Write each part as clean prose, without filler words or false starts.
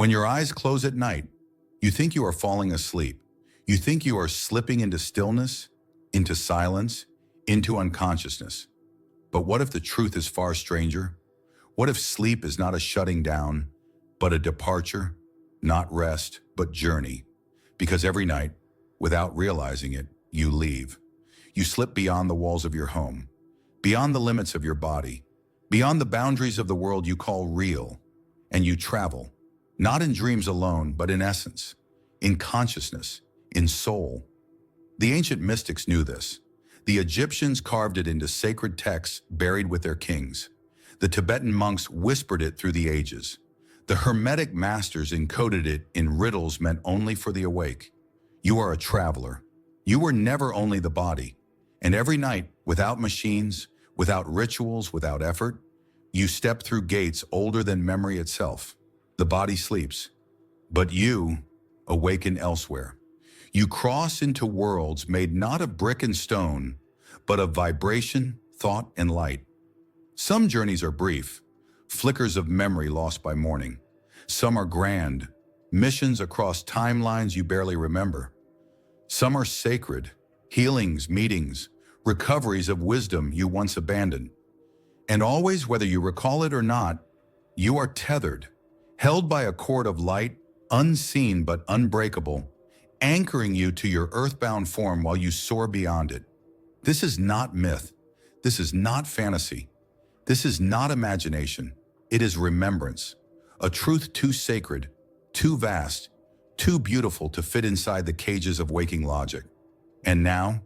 When your eyes close at night, you think you are falling asleep. You think you are slipping into stillness, into silence, into unconsciousness. But what if the truth is far stranger? What if sleep is not a shutting down, but a departure? Not rest, but journey. Because every night, without realizing it, you leave. You slip beyond the walls of your home, beyond the limits of your body, beyond the boundaries of the world you call real, and you travel, not in dreams alone, but in essence, in consciousness, in soul. The ancient mystics knew this. The Egyptians carved it into sacred texts buried with their kings. The Tibetan monks whispered it through the ages. The Hermetic masters encoded it in riddles meant only for the awake. You are a traveler. You were never only the body. And every night, without machines, without rituals, without effort, you step through gates older than memory itself. The body sleeps, but you awaken elsewhere. You cross into worlds made not of brick and stone, but of vibration, thought, and light. Some journeys are brief, flickers of memory lost by morning. Some are grand, missions across timelines you barely remember. Some are sacred, healings, meetings, recoveries of wisdom you once abandoned. And always, whether you recall it or not, you are tethered, held by a cord of light, unseen but unbreakable, anchoring you to your earthbound form while you soar beyond it. This is not myth. This is not fantasy. This is not imagination. It is remembrance, a truth too sacred, too vast, too beautiful to fit inside the cages of waking logic. And now,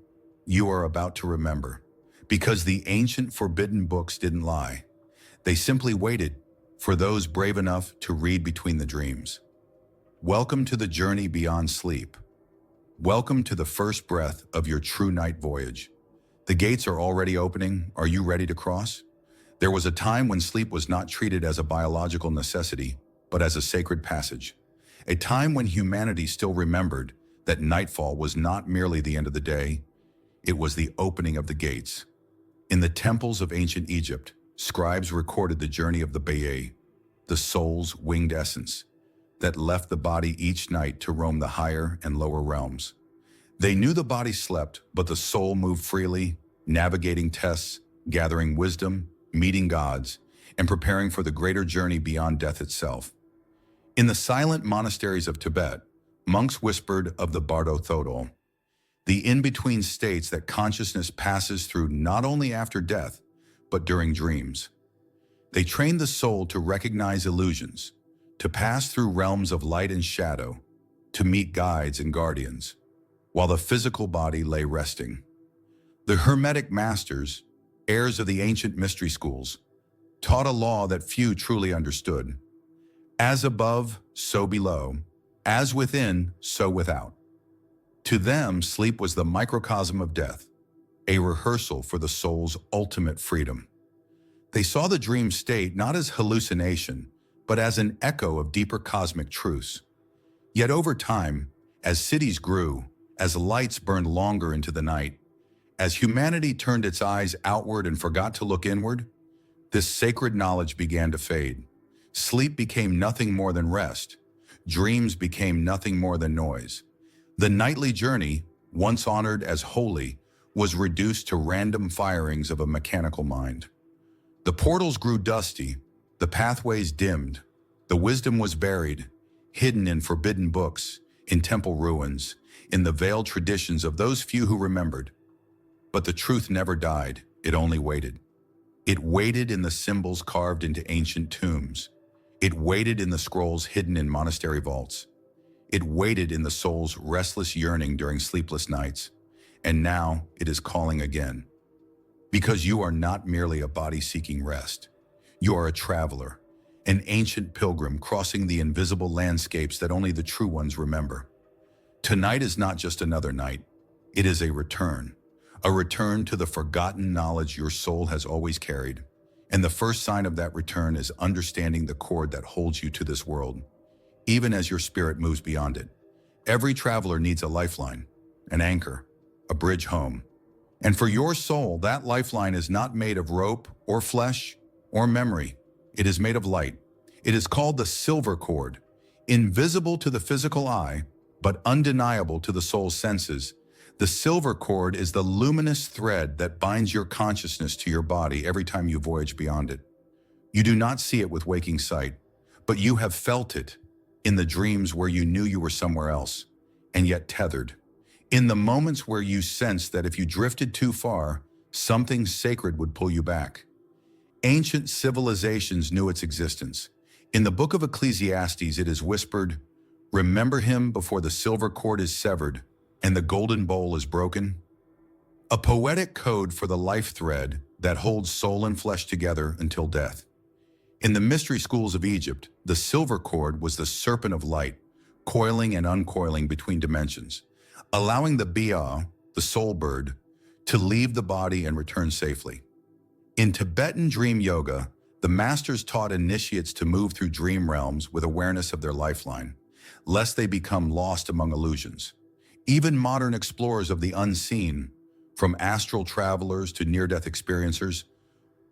you are about to remember, because the ancient forbidden books didn't lie. They simply waited for those brave enough to read between the dreams. Welcome to the journey beyond sleep. Welcome to the first breath of your true night voyage. The gates are already opening. Are you ready to cross? There was a time when sleep was not treated as a biological necessity, but as a sacred passage. A time when humanity still remembered that nightfall was not merely the end of the day, it was the opening of the gates. In the temples of ancient Egypt, scribes recorded the journey of the Bayé, the soul's winged essence, that left the body each night to roam the higher and lower realms. They knew the body slept, but the soul moved freely, navigating tests, gathering wisdom, meeting gods, and preparing for the greater journey beyond death itself. In the silent monasteries of Tibet, monks whispered of the Bardo Thodol, the in-between states that consciousness passes through not only after death, but during dreams. They trained the soul to recognize illusions, to pass through realms of light and shadow, to meet guides and guardians, while the physical body lay resting. The Hermetic masters, heirs of the ancient mystery schools, taught a law that few truly understood. As above, so below. As within, so without. To them, sleep was the microcosm of death, a rehearsal for the soul's ultimate freedom. They saw the dream state not as hallucination, but as an echo of deeper cosmic truths. Yet over time, as cities grew, as lights burned longer into the night, as humanity turned its eyes outward and forgot to look inward, this sacred knowledge began to fade. Sleep became nothing more than rest. Dreams became nothing more than noise. The nightly journey, once honored as holy, was reduced to random firings of a mechanical mind. The portals grew dusty, the pathways dimmed, the wisdom was buried, hidden in forbidden books, in temple ruins, in the veiled traditions of those few who remembered. But the truth never died, it only waited. It waited in the symbols carved into ancient tombs. It waited in the scrolls hidden in monastery vaults. It waited in the soul's restless yearning during sleepless nights. And now it is calling again. Because you are not merely a body seeking rest. You are a traveler, an ancient pilgrim crossing the invisible landscapes that only the true ones remember. Tonight is not just another night. It is a return to the forgotten knowledge your soul has always carried. And the first sign of that return is understanding the cord that holds you to this world, even as your spirit moves beyond it. Every traveler needs a lifeline, an anchor, a bridge home. And for your soul, that lifeline is not made of rope or flesh or memory. It is made of light. It is called the silver cord. Invisible to the physical eye, but undeniable to the soul's senses, the silver cord is the luminous thread that binds your consciousness to your body every time you voyage beyond it. You do not see it with waking sight, but you have felt it in the dreams where you knew you were somewhere else, and yet tethered. In the moments where you sensed that if you drifted too far, something sacred would pull you back. Ancient civilizations knew its existence. In the book of Ecclesiastes, it is whispered, "Remember him before the silver cord is severed and the golden bowl is broken." A poetic code for the life thread that holds soul and flesh together until death. In the mystery schools of Egypt, the silver cord was the serpent of light, coiling and uncoiling between dimensions, allowing the Bia, the soul bird, to leave the body and return safely. In Tibetan dream yoga, the masters taught initiates to move through dream realms with awareness of their lifeline, lest they become lost among illusions. Even modern explorers of the unseen, from astral travelers to near-death experiencers,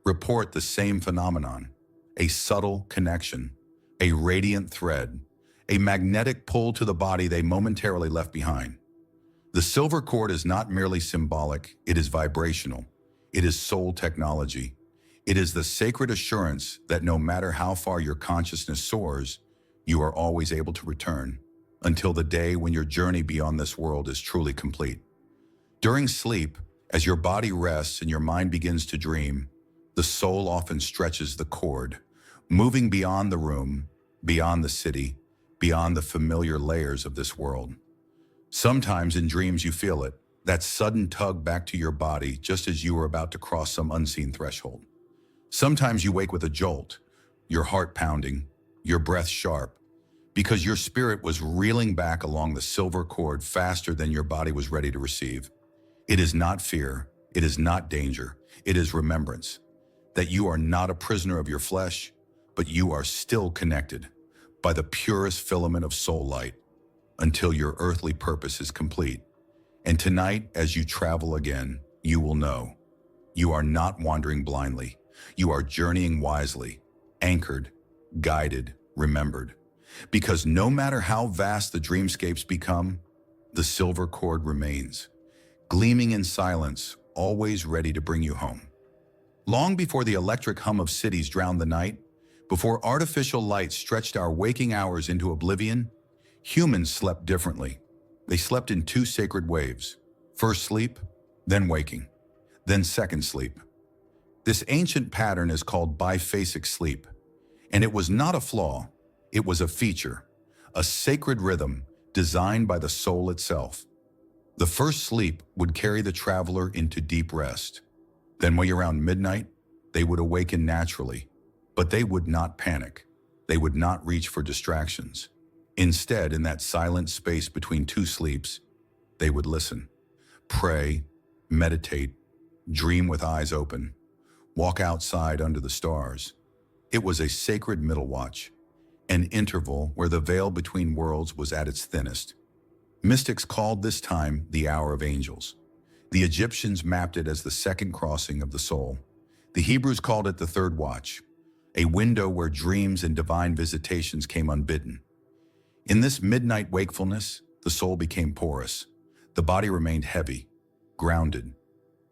report the same phenomenon: a subtle connection, a radiant thread, a magnetic pull to the body they momentarily left behind. The silver cord is not merely symbolic, it is vibrational. It is soul technology. It is the sacred assurance that no matter how far your consciousness soars, you are always able to return, until the day when your journey beyond this world is truly complete. During sleep, as your body rests and your mind begins to dream, the soul often stretches the cord, moving beyond the room, beyond the city, beyond the familiar layers of this world. Sometimes in dreams you feel it, that sudden tug back to your body just as you are about to cross some unseen threshold. Sometimes you wake with a jolt, your heart pounding, your breath sharp, because your spirit was reeling back along the silver cord faster than your body was ready to receive. It is not fear, it is not danger, it is remembrance, that you are not a prisoner of your flesh, but you are still connected by the purest filament of soul light until your earthly purpose is complete. And tonight, as you travel again, you will know you are not wandering blindly. You are journeying wisely, anchored, guided, remembered. Because no matter how vast the dreamscapes become, the silver cord remains, gleaming in silence, always ready to bring you home. Long before the electric hum of cities drowned the night, before artificial light stretched our waking hours into oblivion, humans slept differently. They slept in two sacred waves: first sleep, then waking, then second sleep. This ancient pattern is called biphasic sleep, and it was not a flaw, it was a feature, a sacred rhythm designed by the soul itself. The first sleep would carry the traveler into deep rest. Then way around midnight, they would awaken naturally, but they would not panic. They would not reach for distractions. Instead, in that silent space between two sleeps, they would listen, pray, meditate, dream with eyes open, walk outside under the stars. It was a sacred middle watch, an interval where the veil between worlds was at its thinnest. Mystics called this time the hour of angels. The Egyptians mapped it as the second crossing of the soul. The Hebrews called it the third watch, a window where dreams and divine visitations came unbidden. In this midnight wakefulness, the soul became porous. The body remained heavy, grounded,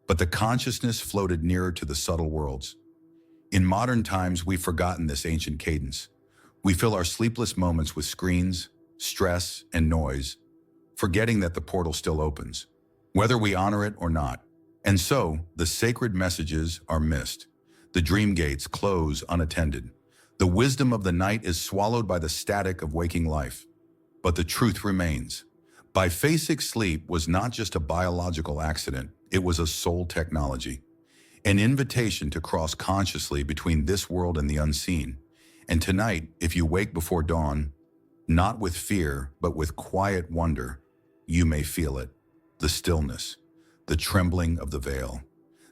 but the consciousness floated nearer to the subtle worlds. In modern times, we've forgotten this ancient cadence. We fill our sleepless moments with screens, stress, and noise, forgetting that the portal still opens, whether we honor it or not. And so, the sacred messages are missed. The dream gates close unattended. The wisdom of the night is swallowed by the static of waking life. But the truth remains. Biphasic sleep was not just a biological accident, it was a soul technology, an invitation to cross consciously between this world and the unseen. And tonight, if you wake before dawn, not with fear, but with quiet wonder, you may feel it, the stillness, the trembling of the veil,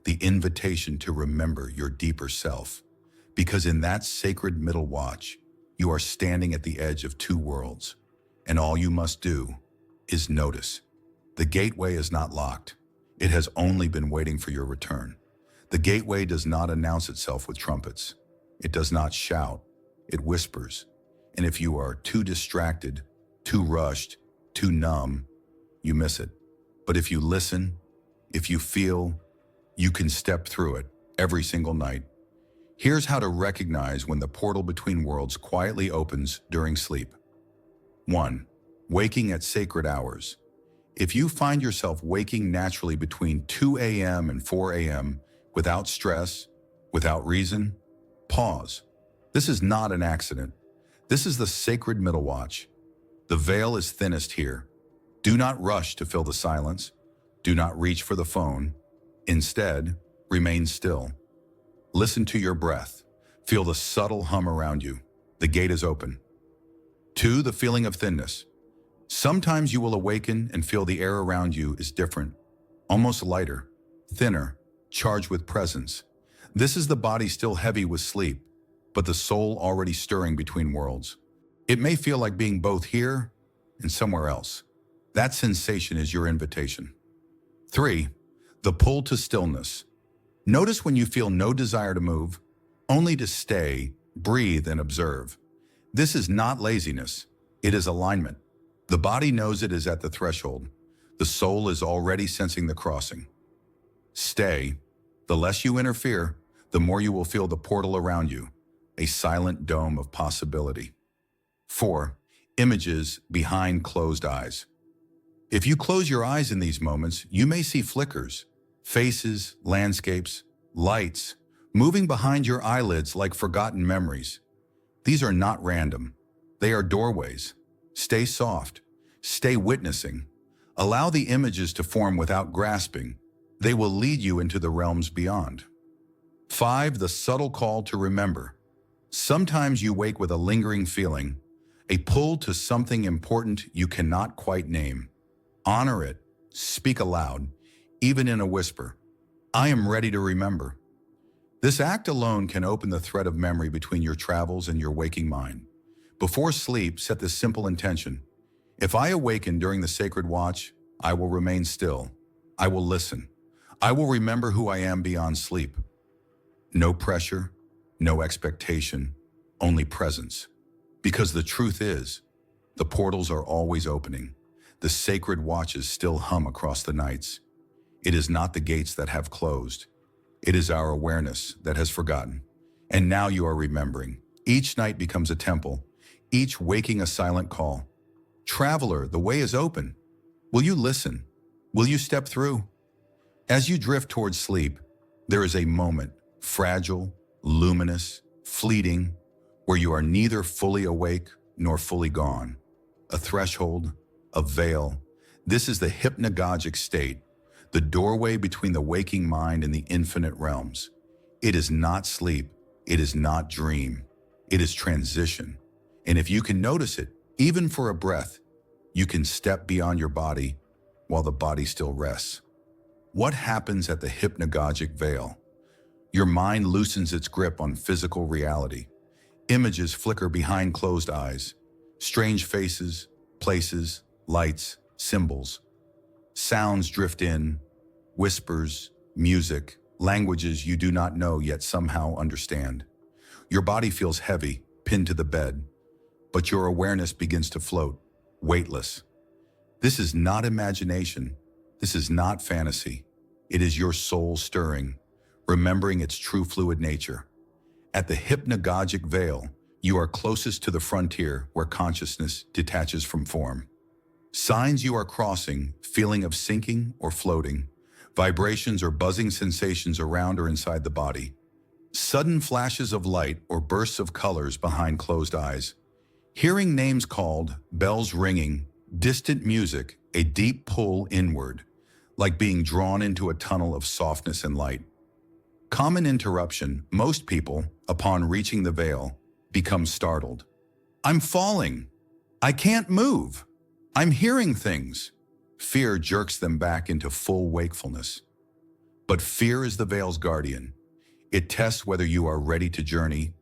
the invitation to remember your deeper self. Because in that sacred middle watch, you are standing at the edge of two worlds, and all you must do is notice. The gateway is not locked. It has only been waiting for your return. The gateway does not announce itself with trumpets. It does not shout. It whispers. And if you are too distracted, too rushed, too numb, you miss it. But if you listen, if you feel, you can step through it every single night. Here's how to recognize when the portal between worlds quietly opens during sleep. 1. Waking at sacred hours. If you find yourself waking naturally between 2 a.m. and 4 a.m. without stress, without reason, pause. This is not an accident. This is the sacred middle watch. The veil is thinnest here. Do not rush to fill the silence. Do not reach for the phone. Instead, remain still. Listen to your breath. Feel the subtle hum around you. The gate is open. 2. The feeling of thinness. Sometimes you will awaken and feel the air around you is different, almost lighter, thinner, charged with presence. This is the body still heavy with sleep, but the soul already stirring between worlds. It may feel like being both here and somewhere else. That sensation is your invitation. 3. The pull to stillness. Notice when you feel no desire to move, only to stay, breathe, and observe. This is not laziness, it is alignment. The body knows it is at the threshold. The soul is already sensing the crossing. Stay. The less you interfere, the more you will feel the portal around you, a silent dome of possibility. 4. Images behind closed eyes. If you close your eyes in these moments, you may see flickers, faces, landscapes, lights, moving behind your eyelids like forgotten memories. These are not random. They are doorways. Stay soft. Stay witnessing. Allow the images to form without grasping. They will lead you into the realms beyond. 5. The subtle call to remember. Sometimes you wake with a lingering feeling, a pull to something important you cannot quite name. Honor it. Speak aloud, even in a whisper. I am ready to remember. This act alone can open the thread of memory between your travels and your waking mind. Before sleep, set this simple intention. If I awaken during the sacred watch, I will remain still. I will listen. I will remember who I am beyond sleep. No pressure, no expectation, only presence. Because the truth is, the portals are always opening. The sacred watches still hum across the nights. It is not the gates that have closed. It is our awareness that has forgotten. And now you are remembering. Each night becomes a temple, each waking a silent call. Traveler, the way is open. Will you listen? Will you step through? As you drift towards sleep, there is a moment, fragile, luminous, fleeting, where you are neither fully awake nor fully gone. A threshold, a veil. This is the hypnagogic state, the doorway between the waking mind and the infinite realms. It is not sleep. It is not dream. It is transition. And if you can notice it, even for a breath, you can step beyond your body while the body still rests. What happens at the hypnagogic veil? Your mind loosens its grip on physical reality. Images flicker behind closed eyes. Strange faces, places, lights, symbols. Sounds drift in, whispers, music, languages you do not know yet somehow understand. Your body feels heavy, pinned to the bed, but your awareness begins to float, weightless. This is not imagination. This is not fantasy. It is your soul stirring, remembering its true fluid nature. At the hypnagogic veil, you are closest to the frontier where consciousness detaches from form. Signs you are crossing, feeling of sinking or floating, vibrations or buzzing sensations around or inside the body, sudden flashes of light or bursts of colors behind closed eyes, hearing names called, bells ringing, distant music, a deep pull inward, like being drawn into a tunnel of softness and light. Common interruption, most people, upon reaching the veil, become startled. I'm falling. I can't move. I'm hearing things. Fear jerks them back into full wakefulness. But fear is the veil's guardian. It tests whether you are ready to journey,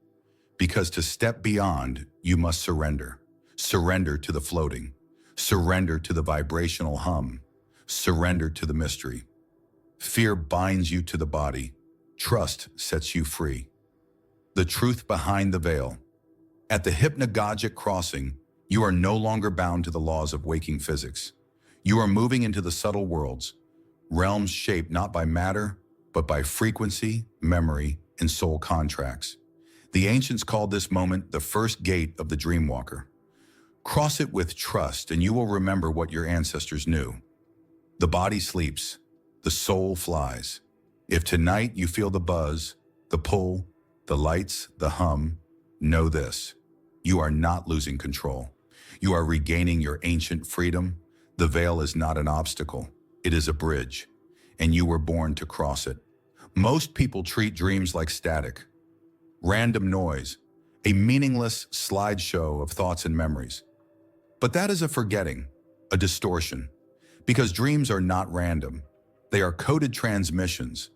because to step beyond, you must surrender. Surrender to the floating. Surrender to the vibrational hum. Surrender to the mystery. Fear binds you to the body. Trust sets you free. The truth behind the veil. At the hypnagogic crossing, you are no longer bound to the laws of waking physics. You are moving into the subtle worlds, realms shaped not by matter, but by frequency, memory, and soul contracts. The ancients called this moment the first gate of the Dreamwalker. Cross it with trust, and you will remember what your ancestors knew. The body sleeps, the soul flies. If tonight you feel the buzz, the pull, the lights, the hum, know this: you are not losing control. You are regaining your ancient freedom. The veil is not an obstacle, it is a bridge, and you were born to cross it. Most people treat dreams like static, random noise, a meaningless slideshow of thoughts and memories. But that is a forgetting, a distortion, because dreams are not random. They are coded transmissions,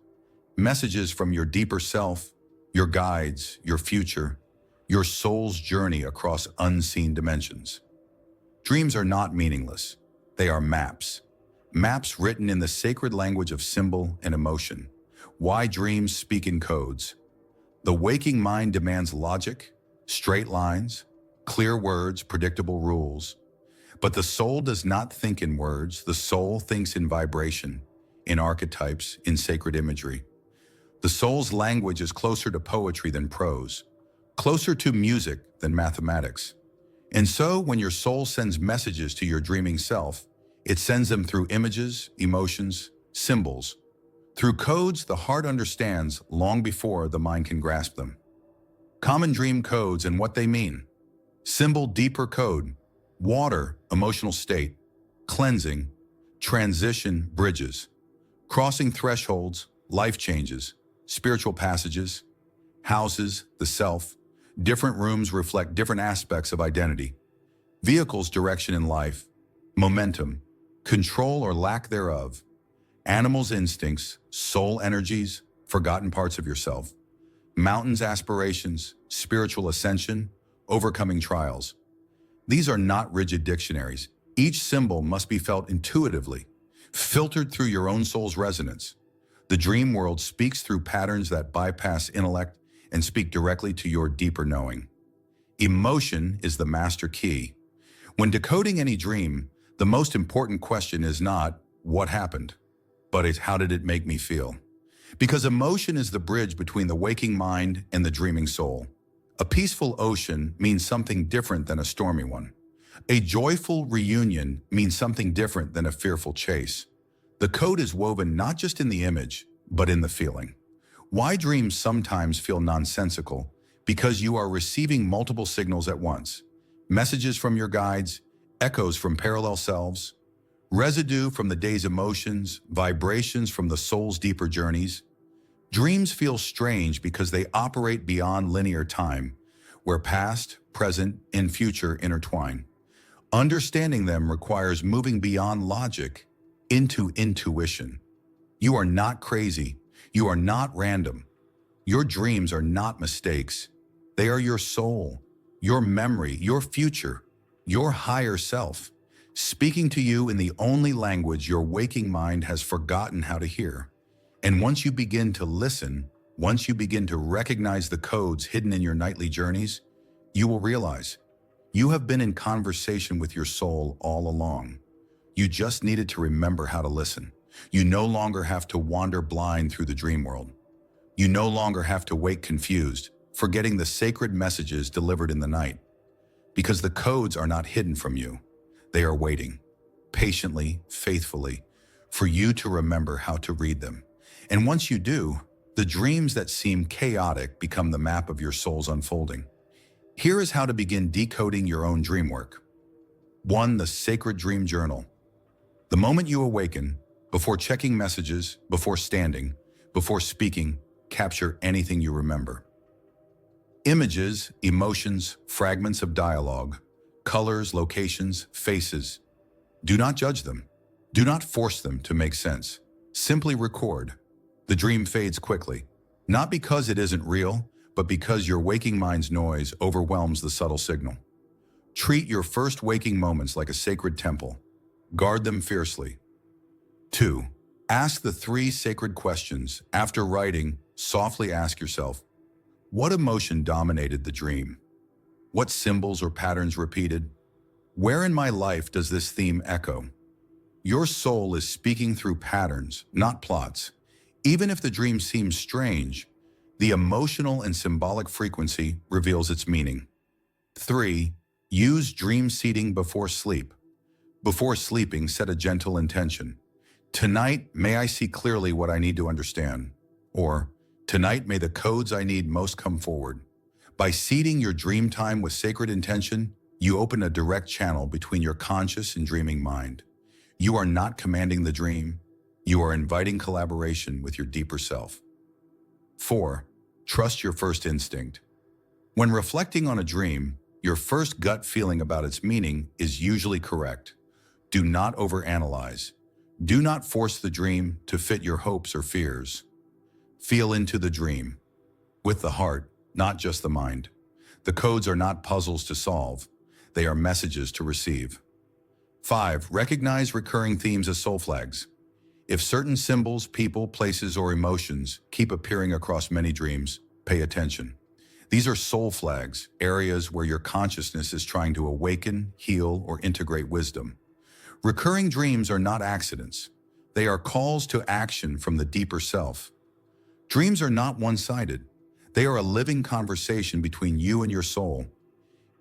messages from your deeper self, your guides, your future, your soul's journey across unseen dimensions. Dreams are not meaningless. They are maps. Maps written in the sacred language of symbol and emotion. Why dreams speak in codes. The waking mind demands logic, straight lines, clear words, predictable rules. But the soul does not think in words. The soul thinks in vibration, in archetypes, in sacred imagery. The soul's language is closer to poetry than prose, closer to music than mathematics. And so, when your soul sends messages to your dreaming self, it sends them through images, emotions, symbols. Through codes the heart understands long before the mind can grasp them. Common dream codes and what they mean. Symbol deeper code, water, emotional state, cleansing, transition, bridges, crossing thresholds, life changes, spiritual passages, houses, the self. Different rooms reflect different aspects of identity. Vehicles, direction in life, momentum, control or lack thereof, animals, instincts, soul energies, forgotten parts of yourself, mountains, aspirations, spiritual ascension, overcoming trials. These are not rigid dictionaries. Each symbol must be felt intuitively, filtered through your own soul's resonance. The dream world speaks through patterns that bypass intellect and speak directly to your deeper knowing. Emotion is the master key. When decoding any dream, the most important question is not what happened, but it's how did it make me feel? Because emotion is the bridge between the waking mind and the dreaming soul. A peaceful ocean means something different than a stormy one. A joyful reunion means something different than a fearful chase. The code is woven not just in the image, but in the feeling. Why dreams sometimes feel nonsensical? Because you are receiving multiple signals at once. Messages from your guides, echoes from parallel selves, residue from the day's emotions, vibrations from the soul's deeper journeys. Dreams feel strange because they operate beyond linear time, where past, present, and future intertwine. Understanding them requires moving beyond logic into intuition. You are not crazy. You are not random. Your dreams are not mistakes. They are your soul, your memory, your future, your higher self, speaking to you in the only language your waking mind has forgotten how to hear. And once you begin to listen, once you begin to recognize the codes hidden in your nightly journeys, you will realize you have been in conversation with your soul all along. You just needed to remember how to listen. You no longer have to wander blind through the dream world. You no longer have to wake confused, forgetting the sacred messages delivered in the night. Because the codes are not hidden from you. They are waiting, patiently, faithfully, for you to remember how to read them. And once you do, the dreams that seem chaotic become the map of your soul's unfolding. Here is how to begin decoding your own dream work. 1. The Sacred Dream Journal. The moment you awaken, before checking messages, before standing, before speaking, capture anything you remember. Images, emotions, fragments of dialogue, colors, locations, faces. Do not judge them. Do not force them to make sense. Simply record. The dream fades quickly, not because it isn't real, but because your waking mind's noise overwhelms the subtle signal. Treat your first waking moments like a sacred temple. Guard them fiercely. 2. Ask the 3 sacred questions. After writing, softly ask yourself, what emotion dominated the dream? What symbols or patterns repeated? Where in my life does this theme echo? Your soul is speaking through patterns, not plots. Even if the dream seems strange, the emotional and symbolic frequency reveals its meaning. 3. Use dream seeding before sleep. Before sleeping, set a gentle intention. Tonight, may I see clearly what I need to understand. Or, tonight, may the codes I need most come forward. By seeding your dream time with sacred intention, you open a direct channel between your conscious and dreaming mind. You are not commanding the dream. You are inviting collaboration with your deeper self. 4. Trust your first instinct. When reflecting on a dream, your first gut feeling about its meaning is usually correct. Do not overanalyze. Do not force the dream to fit your hopes or fears. Feel into the dream. With the heart, not just the mind. The codes are not puzzles to solve. They are messages to receive. 5. Recognize recurring themes as soul flags. If certain symbols, people, places, or emotions keep appearing across many dreams, pay attention. These are soul flags, areas where your consciousness is trying to awaken, heal, or integrate wisdom. Recurring dreams are not accidents. They are calls to action from the deeper self. Dreams are not one-sided. They are a living conversation between you and your soul.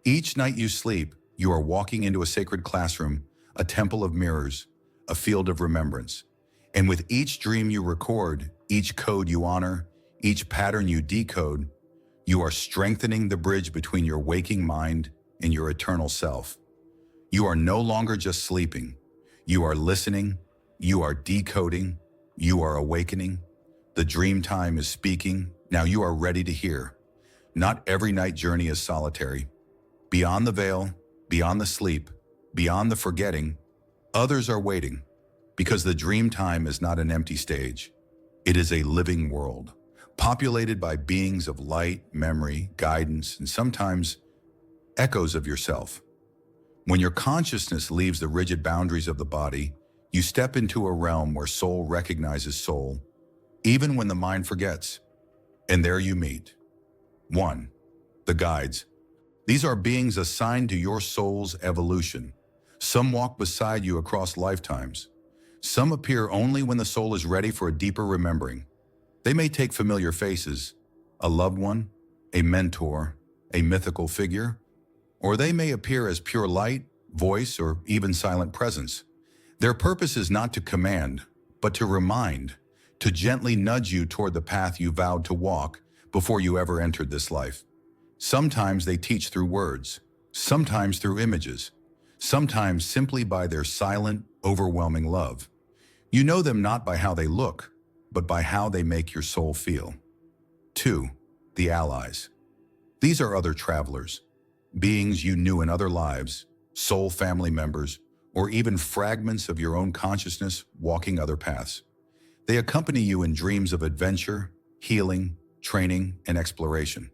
Each night you sleep, you are walking into a sacred classroom, a temple of mirrors, a field of remembrance. And with each dream you record, each code you honor, each pattern you decode, you are strengthening the bridge between your waking mind and your eternal self. You are no longer just sleeping. You are listening, you are decoding, you are awakening. The dream time is speaking, now you are ready to hear. Not every night journey is solitary. Beyond the veil, beyond the sleep, beyond the forgetting, others are waiting. Because the dream time is not an empty stage. It is a living world, populated by beings of light, memory, guidance, and sometimes echoes of yourself. When your consciousness leaves the rigid boundaries of the body, you step into a realm where soul recognizes soul, even when the mind forgets. And there you meet. 1. The guides. These are beings assigned to your soul's evolution. Some walk beside you across lifetimes. Some appear only when the soul is ready for a deeper remembering. They may take familiar faces, a loved one, a mentor, a mythical figure, or they may appear as pure light, voice, or even silent presence. Their purpose is not to command, but to remind, to gently nudge you toward the path you vowed to walk before you ever entered this life. Sometimes they teach through words, sometimes through images, sometimes simply by their silent, overwhelming love. You know them not by how they look, but by how they make your soul feel. 2. The allies. These are other travelers, beings you knew in other lives, soul family members, or even fragments of your own consciousness walking other paths. They accompany you in dreams of adventure, healing, training, and exploration.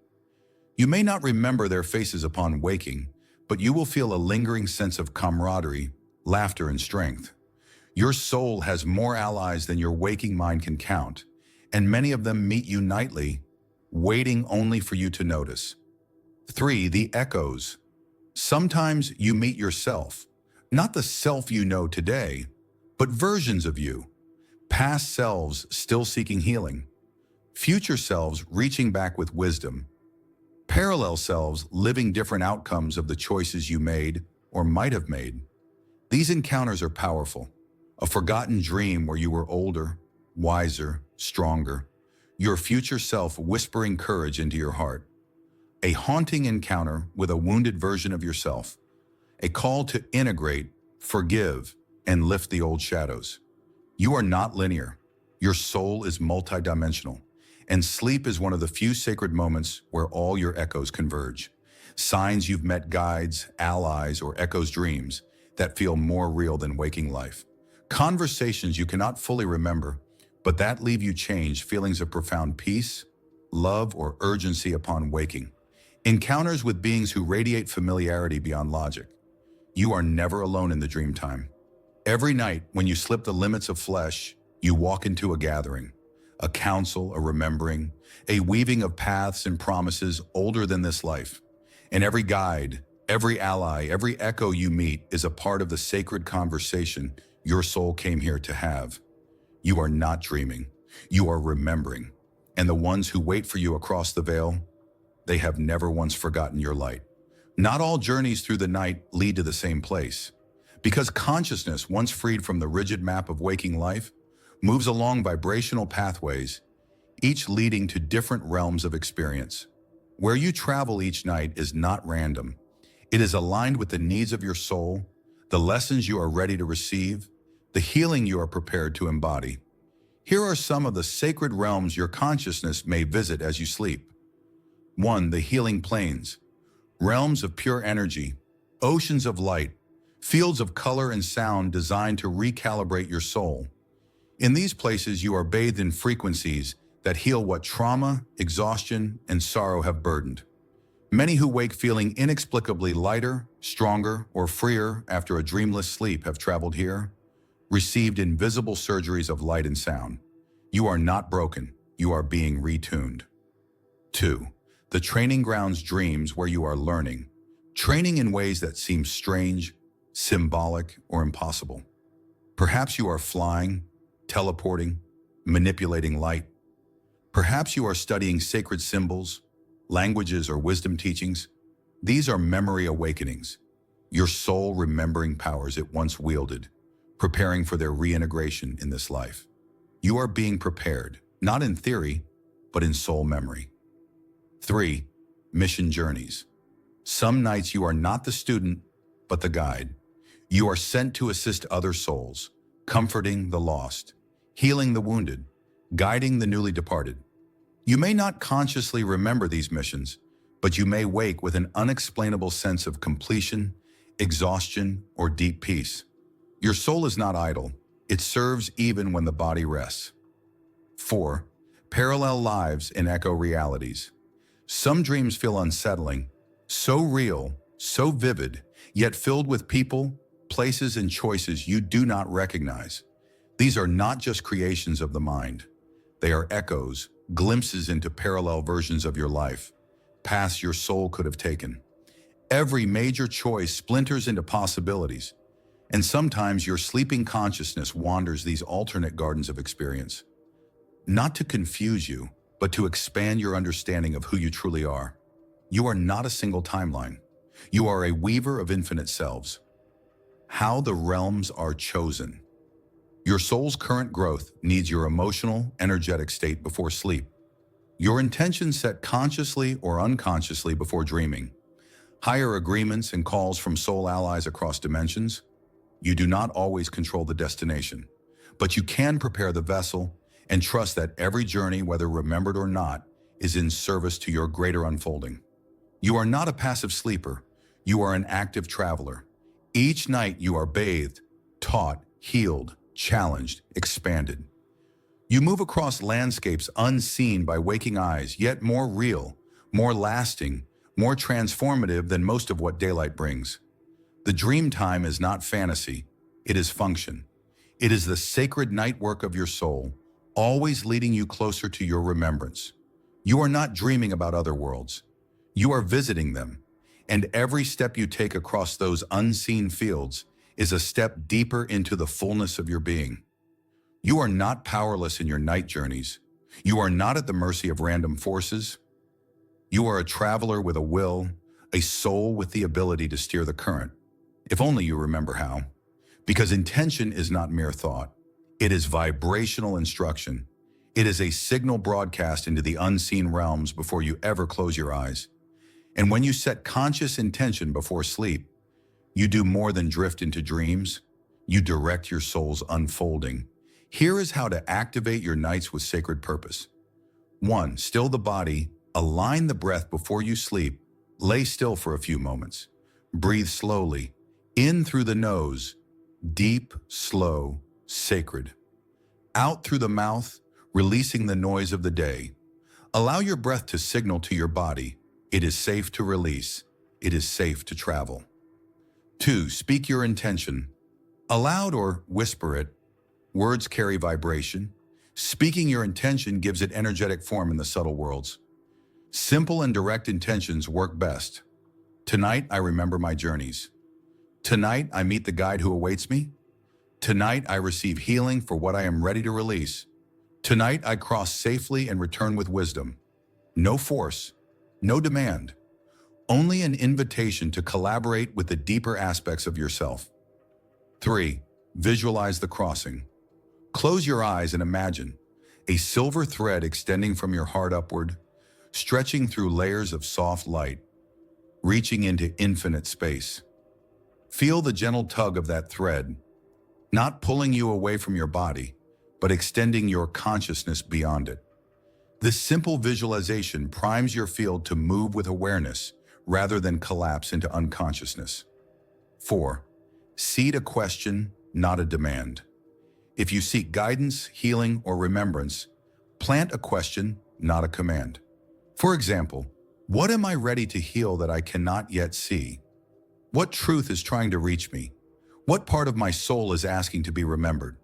You may not remember their faces upon waking, but you will feel a lingering sense of camaraderie, laughter, and strength. Your soul has more allies than your waking mind can count, and many of them meet you nightly, waiting only for you to notice. 3. The echoes. Sometimes you meet yourself, not the self you know today, but versions of you, past selves still seeking healing, future selves reaching back with wisdom, parallel selves living different outcomes of the choices you made or might have made. These encounters are powerful. A forgotten dream where you were older, wiser, stronger, your future self whispering courage into your heart. A haunting encounter with a wounded version of yourself. A call to integrate, forgive, and lift the old shadows. You are not linear. Your soul is multidimensional, and sleep is one of the few sacred moments where all your echoes converge. Signs you've met guides, allies, or echoes dreams that feel more real than waking life. Conversations you cannot fully remember, but that leave you changed, feelings of profound peace, love, or urgency upon waking. Encounters with beings who radiate familiarity beyond logic. You are never alone in the dream time. Every night, when you slip the limits of flesh, you walk into a gathering, a council, a remembering, a weaving of paths and promises older than this life. And every guide, every ally, every echo you meet is a part of the sacred conversation your soul came here to have. You are not dreaming. You are remembering. And the ones who wait for you across the veil, they have never once forgotten your light. Not all journeys through the night lead to the same place. Because consciousness, once freed from the rigid map of waking life, moves along vibrational pathways, each leading to different realms of experience. Where you travel each night is not random. It is aligned with the needs of your soul, the lessons you are ready to receive, the healing you are prepared to embody. Here are some of the sacred realms your consciousness may visit as you sleep. 1. The healing planes. Realms of pure energy, oceans of light, fields of color and sound designed to recalibrate your soul. In these places, you are bathed in frequencies that heal what trauma, exhaustion, and sorrow have burdened. Many who wake feeling inexplicably lighter, stronger, or freer after a dreamless sleep have traveled here, received invisible surgeries of light and sound. You are not broken, you are being retuned. 2. The training grounds dreams where you are learning, training in ways that seem strange, symbolic, or impossible. Perhaps you are flying, teleporting, manipulating light. Perhaps you are studying sacred symbols, languages, or wisdom teachings. These are memory awakenings, your soul remembering powers it once wielded, preparing for their reintegration in this life. You are being prepared, not in theory, but in soul memory. 3. Mission journeys. Some nights you are not the student, but the guide. You are sent to assist other souls, comforting the lost, healing the wounded, guiding the newly departed. You may not consciously remember these missions, but you may wake with an unexplainable sense of completion, exhaustion, or deep peace. Your soul is not idle. It serves even when the body rests. 4. Parallel lives in echo realities. Some dreams feel unsettling, so real, so vivid, yet filled with people, places, and choices you do not recognize. These are not just creations of the mind. They are echoes, glimpses into parallel versions of your life, paths your soul could have taken. Every major choice splinters into possibilities, and sometimes your sleeping consciousness wanders these alternate gardens of experience. Not to confuse you, but to expand your understanding of who you truly are. You are not a single timeline. You are a weaver of infinite selves. How the realms are chosen. Your soul's current growth needs your emotional, energetic state before sleep. Your intentions set consciously or unconsciously before dreaming. Higher agreements and calls from soul allies across dimensions. You do not always control the destination, but you can prepare the vessel and trust that every journey, whether remembered or not, is in service to your greater unfolding. You are not a passive sleeper. You are an active traveler. Each night you are bathed, taught, healed, challenged, expanded. You move across landscapes unseen by waking eyes, yet more real, more lasting, more transformative than most of what daylight brings. The dream time is not fantasy, it is function. It is the sacred night work of your soul, always leading you closer to your remembrance. You are not dreaming about other worlds. You are visiting them, and every step you take across those unseen fields is a step deeper into the fullness of your being. You are not powerless in your night journeys. You are not at the mercy of random forces. You are a traveler with a will, a soul with the ability to steer the current, if only you remember how. Because intention is not mere thought. It is vibrational instruction. It is a signal broadcast into the unseen realms before you ever close your eyes. And when you set conscious intention before sleep, you do more than drift into dreams. You direct your soul's unfolding. Here is how to activate your nights with sacred purpose. 1. Still the body. Align the breath before you sleep. Lay still for a few moments. Breathe slowly. In through the nose. Deep, slow, sacred. Out through the mouth, releasing the noise of the day. Allow your breath to signal to your body. It is safe to release. It is safe to travel. 2. Speak your intention. Aloud or whisper it. Words carry vibration. Speaking your intention gives it energetic form in the subtle worlds. Simple and direct intentions work best. Tonight, I remember my journeys. Tonight, I meet the guide who awaits me. Tonight, I receive healing for what I am ready to release. Tonight, I cross safely and return with wisdom. No force, no demand, only an invitation to collaborate with the deeper aspects of yourself. 3. Visualize the crossing. Close your eyes and imagine a silver thread extending from your heart upward, stretching through layers of soft light, reaching into infinite space. Feel the gentle tug of that thread, not pulling you away from your body, but extending your consciousness beyond it. This simple visualization primes your field to move with awareness rather than collapse into unconsciousness. 4. Seed a question, not a demand. If you seek guidance, healing, or remembrance, plant a question, not a command. For example, what am I ready to heal that I cannot yet see? What truth is trying to reach me? What part of my soul is asking to be remembered?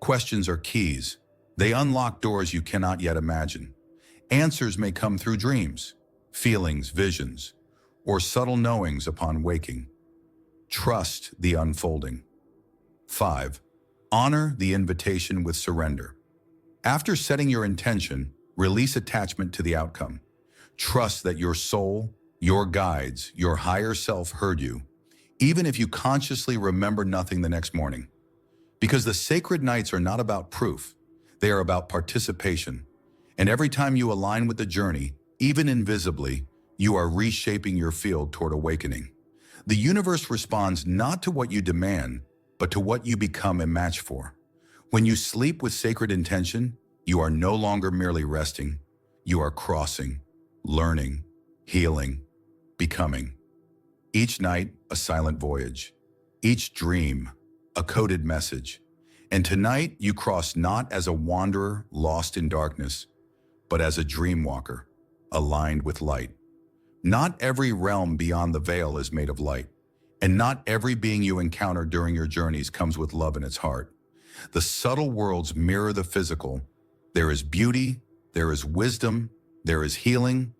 Questions are keys. They unlock doors you cannot yet imagine. Answers may come through dreams, feelings, visions, or subtle knowings upon waking. Trust the unfolding. 5. Honor the invitation with surrender. After setting your intention, release attachment to the outcome. Trust that your soul, your guides, your higher self heard you, even if you consciously remember nothing the next morning. Because the sacred nights are not about proof, they are about participation. And every time you align with the journey, even invisibly, you are reshaping your field toward awakening. The universe responds not to what you demand, but to what you become a match for. When you sleep with sacred intention, you are no longer merely resting. You are crossing, learning, healing, becoming. Each night, a silent voyage. Each dream, a coded message. And tonight, you cross not as a wanderer lost in darkness, but as a dreamwalker, aligned with light. Not every realm beyond the veil is made of light, and not every being you encounter during your journeys comes with love in its heart. The subtle worlds mirror the physical. There is beauty, there is wisdom, there is healing,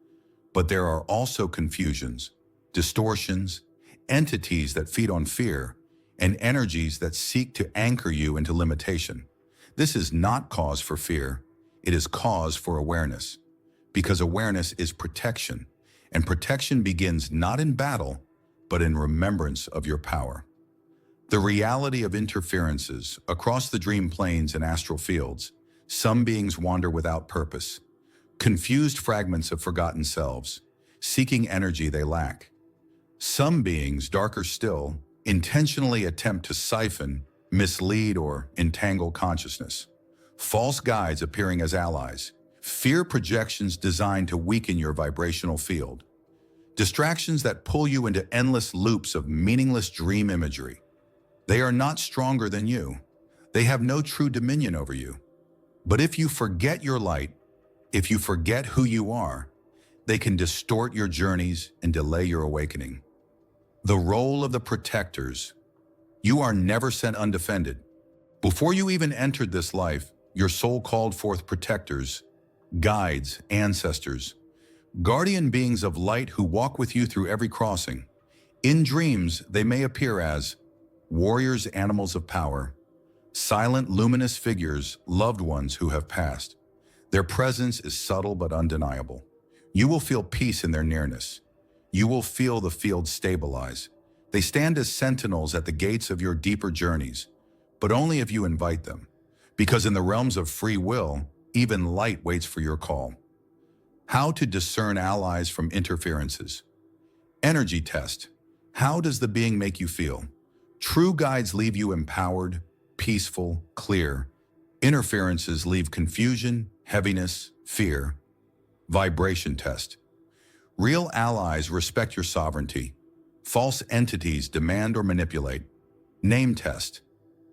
but there are also confusions, distortions, entities that feed on fear, and energies that seek to anchor you into limitation. This is not cause for fear, it is cause for awareness, because awareness is protection, and protection begins not in battle, but in remembrance of your power. The reality of interferences across the dream planes and astral fields. Some beings wander without purpose, confused fragments of forgotten selves, seeking energy they lack. Some beings, darker still, intentionally attempt to siphon, mislead, or entangle consciousness. False guides appearing as allies, fear projections designed to weaken your vibrational field, distractions that pull you into endless loops of meaningless dream imagery. They are not stronger than you. They have no true dominion over you. But if you forget your light, if you forget who you are, they can distort your journeys and delay your awakening. The role of the protectors. You are never sent undefended. Before you even entered this life, your soul called forth protectors, guides, ancestors, guardian beings of light who walk with you through every crossing. In dreams, they may appear as warriors, animals of power, silent, luminous figures, loved ones who have passed. Their presence is subtle but undeniable. You will feel peace in their nearness. You will feel the field stabilize. They stand as sentinels at the gates of your deeper journeys, but only if you invite them. Because in the realms of free will, even light waits for your call. How to discern allies from interferences. Energy test. How does the being make you feel? True guides leave you empowered, peaceful, clear. Interferences leave confusion, heaviness, fear. Vibration test. Real allies respect your sovereignty. False entities demand or manipulate. Name test.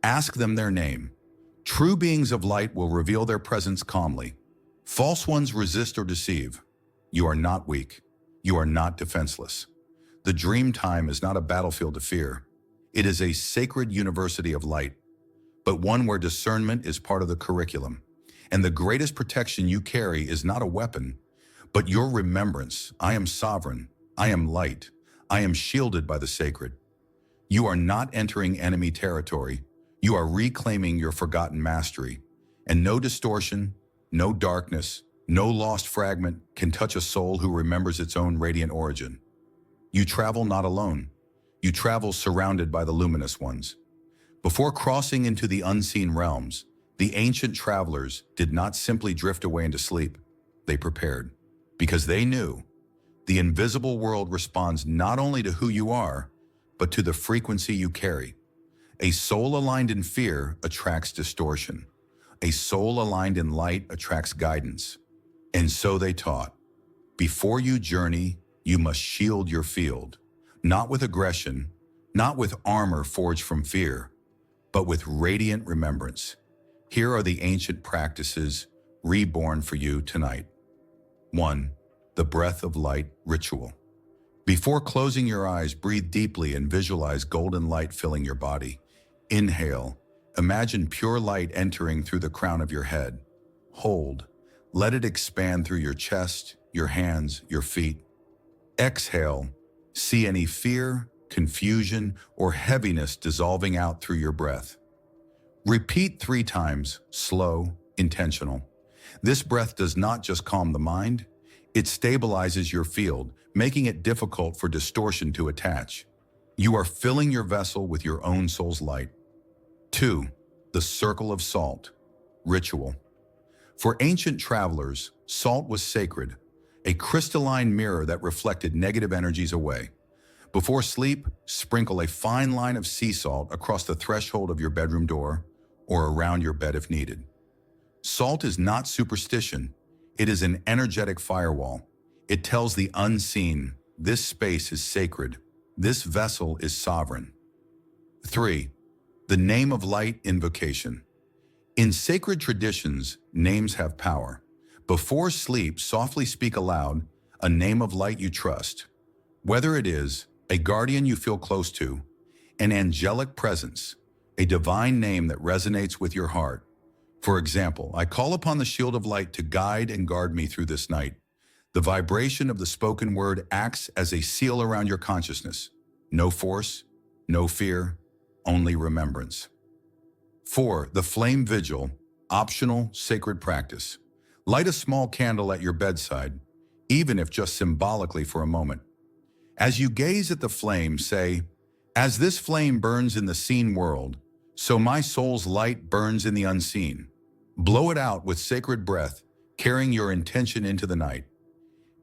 Ask them their name. True beings of light will reveal their presence calmly. False ones resist or deceive. You are not weak. You are not defenseless. The dream time is not a battlefield to fear. It is a sacred university of light, but one where discernment is part of the curriculum. And the greatest protection you carry is not a weapon, but your remembrance. I am sovereign. I am light. I am shielded by the sacred. You are not entering enemy territory. You are reclaiming your forgotten mastery. And no distortion, no darkness, no lost fragment can touch a soul who remembers its own radiant origin. You travel not alone. You travel surrounded by the luminous ones. Before crossing into the unseen realms, the ancient travelers did not simply drift away into sleep. They prepared, because they knew the invisible world responds not only to who you are, but to the frequency you carry. A soul aligned in fear attracts distortion. A soul aligned in light attracts guidance. And so they taught, before you journey, you must shield your field, not with aggression, not with armor forged from fear, but with radiant remembrance. Here are the ancient practices reborn for you tonight. 1. The breath of light ritual. Before closing your eyes, breathe deeply and visualize golden light filling your body. Inhale. Imagine pure light entering through the crown of your head. Hold. Let it expand through your chest, your hands, your feet. Exhale. See any fear, confusion, or heaviness dissolving out through your breath. Repeat 3 times, slow, intentional. This breath does not just calm the mind, it stabilizes your field, making it difficult for distortion to attach. You are filling your vessel with your own soul's light. 2. The circle of salt. Ritual. For ancient travelers, salt was sacred, a crystalline mirror that reflected negative energies away. Before sleep, sprinkle a fine line of sea salt across the threshold of your bedroom door or around your bed if needed. Salt is not superstition. It is an energetic firewall. It tells the unseen, this space is sacred. This vessel is sovereign. 3. The name of light invocation. In sacred traditions, names have power. Before sleep, softly speak aloud a name of light you trust. Whether it is a guardian you feel close to, an angelic presence, a divine name that resonates with your heart. For example, I call upon the shield of light to guide and guard me through this night. The vibration of the spoken word acts as a seal around your consciousness. No force, no fear, only remembrance. 4. The flame vigil, optional sacred practice. Light a small candle at your bedside, even if just symbolically for a moment. As you gaze at the flame, say, as this flame burns in the seen world, so my soul's light burns in the unseen. Blow it out with sacred breath, carrying your intention into the night.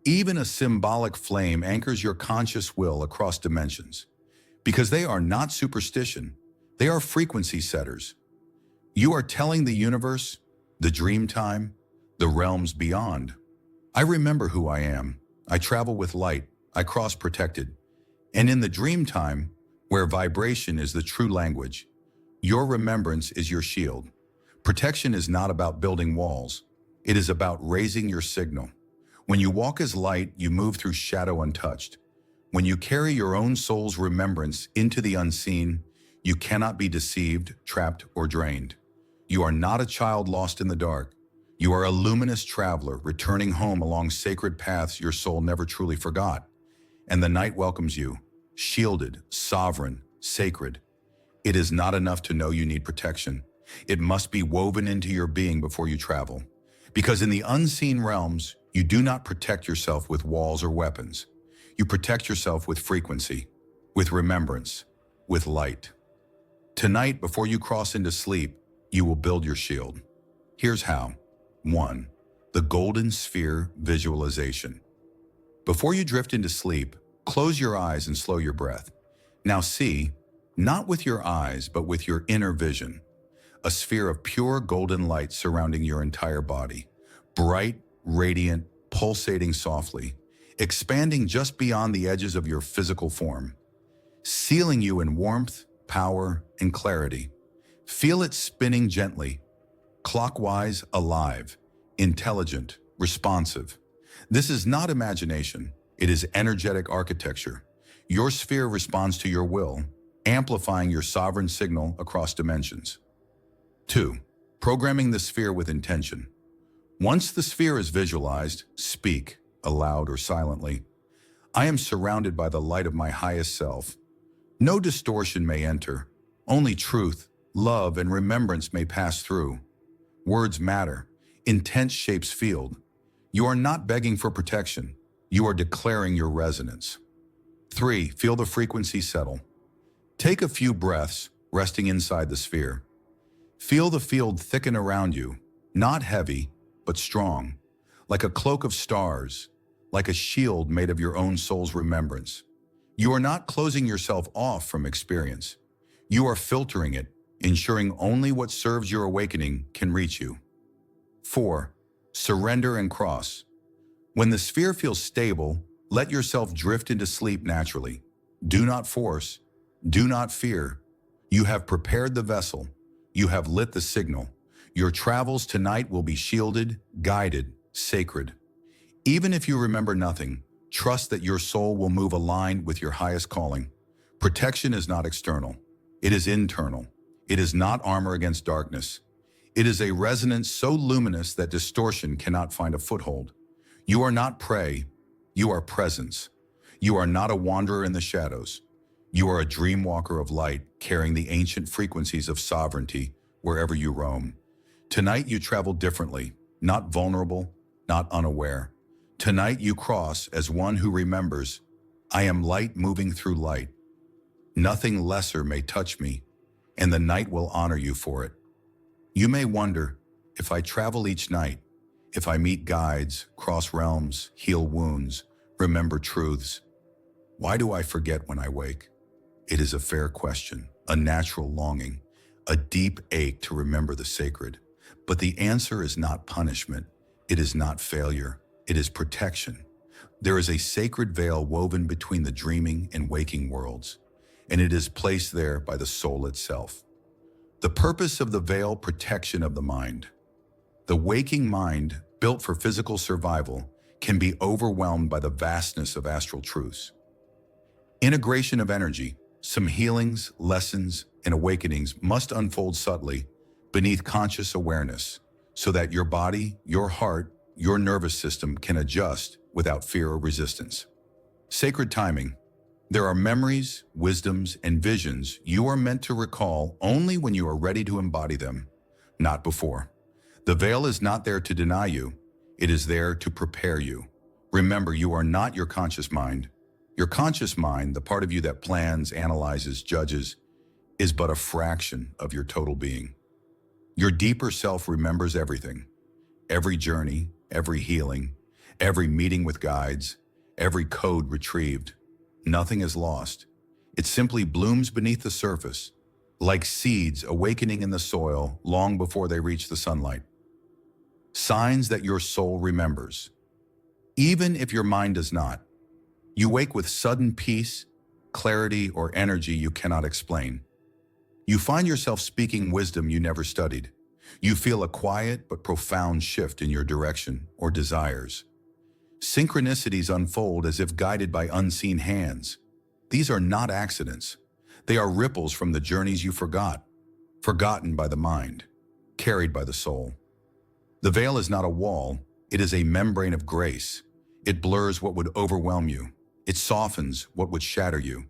Even a symbolic flame anchors your conscious will across dimensions, because they are not superstition, they are frequency setters. You are telling the universe, the dreamtime, the realms beyond, I remember who I am. I travel with light. I cross protected. And in the dreamtime, where vibration is the true language, your remembrance is your shield. Protection is not about building walls. It is about raising your signal. When you walk as light, you move through shadow untouched. When you carry your own soul's remembrance into the unseen, you cannot be deceived, trapped, or drained. You are not a child lost in the dark. You are a luminous traveler returning home along sacred paths your soul never truly forgot. And the night welcomes you, shielded, sovereign, sacred. It is not enough to know you need protection. It must be woven into your being before you travel. Because in the unseen realms, you do not protect yourself with walls or weapons. You protect yourself with frequency, with remembrance, with light. Tonight, before you cross into sleep, you will build your shield. Here's how. 1. The golden sphere visualization. Before you drift into sleep, close your eyes and slow your breath. Now see, not with your eyes, but with your inner vision, a sphere of pure golden light surrounding your entire body. Bright, radiant, pulsating softly, expanding just beyond the edges of your physical form, sealing you in warmth, power, and clarity. Feel it spinning gently, clockwise, alive, intelligent, responsive. This is not imagination, it is energetic architecture. Your sphere responds to your will, amplifying your sovereign signal across dimensions. 2. Programming the sphere with intention. Once the sphere is visualized, speak, aloud or silently, I am surrounded by the light of my highest self. No distortion may enter. Only truth, love, and remembrance may pass through. Words matter. Intent shapes field. You are not begging for protection. You are declaring your resonance. 3. Feel the frequency settle. Take a few breaths, resting inside the sphere. Feel the field thicken around you, not heavy, but strong, like a cloak of stars, like a shield made of your own soul's remembrance. You are not closing yourself off from experience. You are filtering it, ensuring only what serves your awakening can reach you. 4. Surrender and cross. When the sphere feels stable, let yourself drift into sleep naturally. Do not force. Do not fear. You have prepared the vessel. You have lit the signal. Your travels tonight will be shielded, guided, sacred. Even if you remember nothing, trust that your soul will move aligned with your highest calling. Protection is not external. It is internal. It is not armor against darkness. It is a resonance so luminous that distortion cannot find a foothold. You are not prey. You are presence. You are not a wanderer in the shadows. You are a dreamwalker of light, carrying the ancient frequencies of sovereignty wherever you roam. Tonight you travel differently, not vulnerable, not unaware. Tonight you cross as one who remembers, I am light moving through light. Nothing lesser may touch me, and the night will honor you for it. You may wonder, if I travel each night, if I meet guides, cross realms, heal wounds, remember truths, why do I forget when I wake? It is a fair question, a natural longing, a deep ache to remember the sacred. But the answer is not punishment. It is not failure. It is protection. There is a sacred veil woven between the dreaming and waking worlds, and it is placed there by the soul itself. The purpose of the veil, protection of the mind. The waking mind, built for physical survival, can be overwhelmed by the vastness of astral truths. Integration of energy, some healings, lessons, and awakenings must unfold subtly beneath conscious awareness so that your body, your heart, your nervous system can adjust without fear or resistance. Sacred timing. There are memories, wisdoms, and visions you are meant to recall only when you are ready to embody them, not before. The veil is not there to deny you. It is there to prepare you. Remember, you are not your conscious mind. Your conscious mind, the part of you that plans, analyzes, judges, is but a fraction of your total being. Your deeper self remembers everything. Every journey, every healing, every meeting with guides, every code retrieved. Nothing is lost. It simply blooms beneath the surface, like seeds awakening in the soil long before they reach the sunlight. Signs that your soul remembers. Even if your mind does not, you wake with sudden peace, clarity, or energy you cannot explain. You find yourself speaking wisdom you never studied. You feel a quiet but profound shift in your direction or desires. Synchronicities unfold as if guided by unseen hands. These are not accidents. They are ripples from the journeys you forgot, forgotten by the mind, carried by the soul. The veil is not a wall, it is a membrane of grace. It blurs what would overwhelm you. It softens what would shatter you.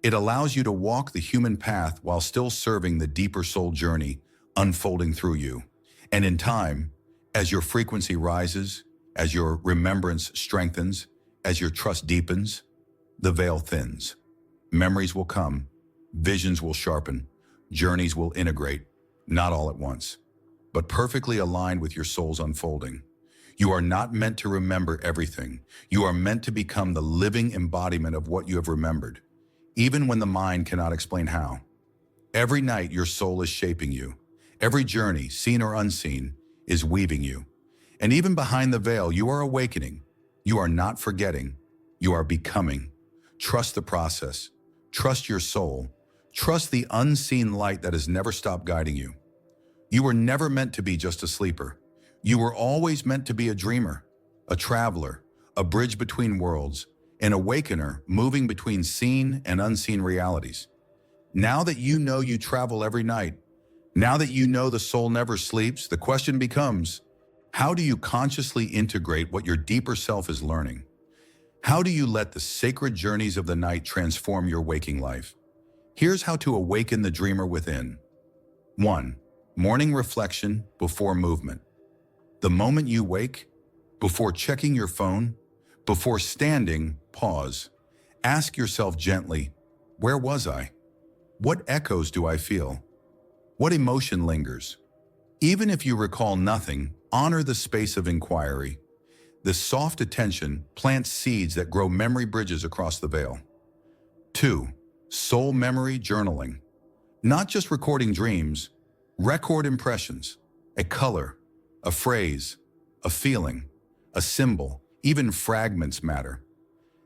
It allows you to walk the human path while still serving the deeper soul journey unfolding through you. And in time, as your frequency rises, as your remembrance strengthens, as your trust deepens, the veil thins. Memories will come, visions will sharpen, journeys will integrate, not all at once, but perfectly aligned with your soul's unfolding. You are not meant to remember everything. You are meant to become the living embodiment of what you have remembered, even when the mind cannot explain how. Every night your soul is shaping you. Every journey, seen or unseen, is weaving you. And even behind the veil, you are awakening. You are not forgetting. You are becoming. Trust the process. Trust your soul. Trust the unseen light that has never stopped guiding you. You were never meant to be just a sleeper. You were always meant to be a dreamer, a traveler, a bridge between worlds, an awakener moving between seen and unseen realities. Now that you know you travel every night, now that you know the soul never sleeps, the question becomes, how do you consciously integrate what your deeper self is learning? How do you let the sacred journeys of the night transform your waking life? Here's how to awaken the dreamer within. 1. Morning reflection before movement. The moment you wake, before checking your phone, before standing, pause. Ask yourself gently, where was I? What echoes do I feel? What emotion lingers? Even if you recall nothing, honor the space of inquiry. This soft attention plants seeds that grow memory bridges across the veil. 2. Soul memory journaling. Not just recording dreams, record impressions, a color, a phrase, a feeling, a symbol, even fragments matter.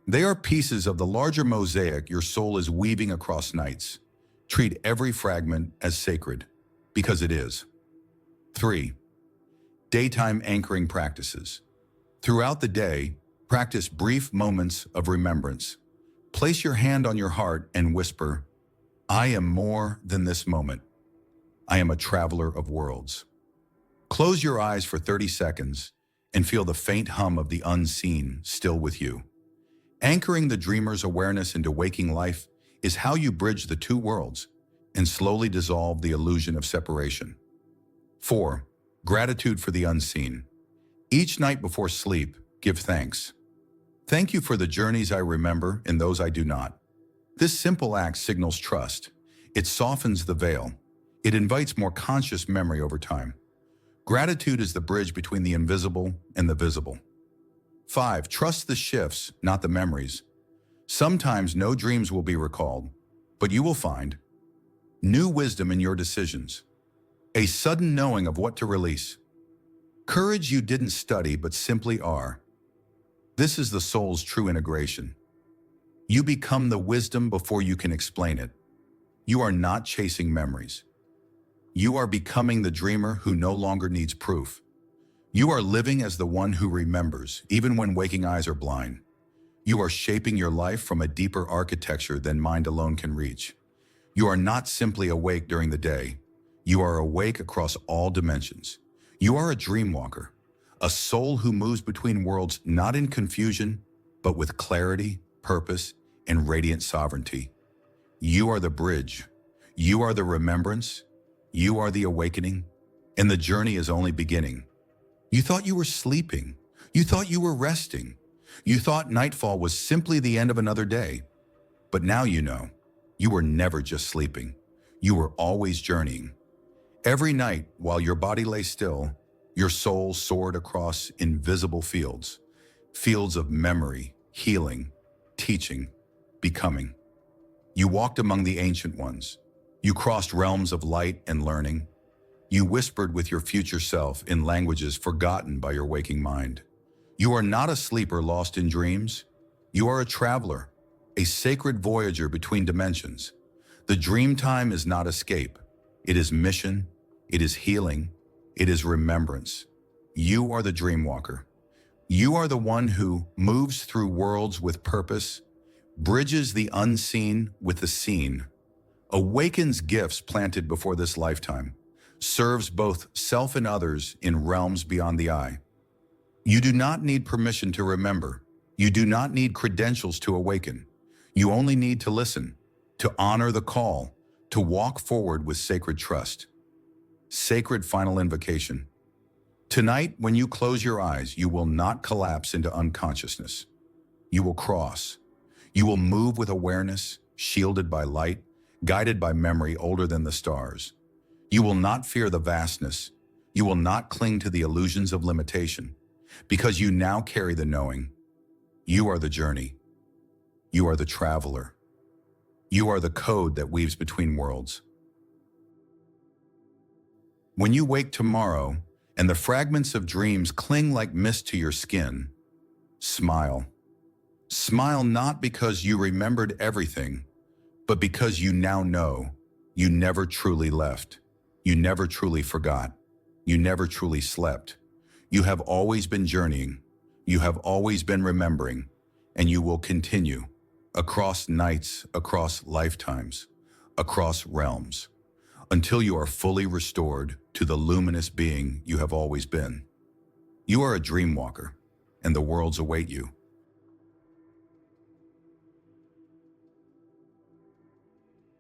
They are pieces of the larger mosaic your soul is weaving across nights. Treat every fragment as sacred, because it is. 3. Daytime anchoring practices. Throughout the day, practice brief moments of remembrance. Place your hand on your heart and whisper, I am more than this moment. I am a traveler of worlds. Close your eyes for 30 seconds and feel the faint hum of the unseen still with you. Anchoring the dreamer's awareness into waking life is how you bridge the two worlds and slowly dissolve the illusion of separation. 4. Gratitude for the unseen. Each night before sleep, give thanks. Thank you for the journeys I remember and those I do not. This simple act signals trust. It softens the veil. It invites more conscious memory over time. Gratitude is the bridge between the invisible and the visible. 5. Trust the shifts, not the memories. Sometimes no dreams will be recalled, but you will find new wisdom in your decisions, a sudden knowing of what to release, courage you didn't study but simply are. This is the soul's true integration. You become the wisdom before you can explain it. You are not chasing memories. You are becoming the dreamer who no longer needs proof. You are living as the one who remembers, even when waking eyes are blind. You are shaping your life from a deeper architecture than mind alone can reach. You are not simply awake during the day. You are awake across all dimensions. You are a dreamwalker, a soul who moves between worlds not in confusion, but with clarity, purpose, and radiant sovereignty. You are the bridge. You are the remembrance. You are the awakening, and the journey is only beginning. You thought you were sleeping. You thought you were resting. You thought nightfall was simply the end of another day. But now you know, you were never just sleeping. You were always journeying. Every night, while your body lay still, your soul soared across invisible fields, fields of memory, healing, teaching, becoming. You walked among the ancient ones. You crossed realms of light and learning. You whispered with your future self in languages forgotten by your waking mind. You are not a sleeper lost in dreams. You are a traveler, a sacred voyager between dimensions. The dream time is not escape. It is mission. It is healing. It is remembrance. You are the dreamwalker. You are the one who moves through worlds with purpose, bridges the unseen with the seen, awakens gifts planted before this lifetime, serves both self and others in realms beyond the eye. You do not need permission to remember. You do not need credentials to awaken. You only need to listen, to honor the call, to walk forward with sacred trust. Sacred final invocation. Tonight, when you close your eyes, you will not collapse into unconsciousness. You will cross. You will move with awareness, shielded by light, guided by memory older than the stars. You will not fear the vastness. You will not cling to the illusions of limitation, because you now carry the knowing. You are the journey. You are the traveler. You are the code that weaves between worlds. When you wake tomorrow and the fragments of dreams cling like mist to your skin, smile. Smile not because you remembered everything, but because you now know you never truly left. You never truly forgot. You never truly slept. You have always been journeying. You have always been remembering, and you will continue across nights, across lifetimes, across realms, until you are fully restored to the luminous being you have always been. You are a dreamwalker, and the worlds await you.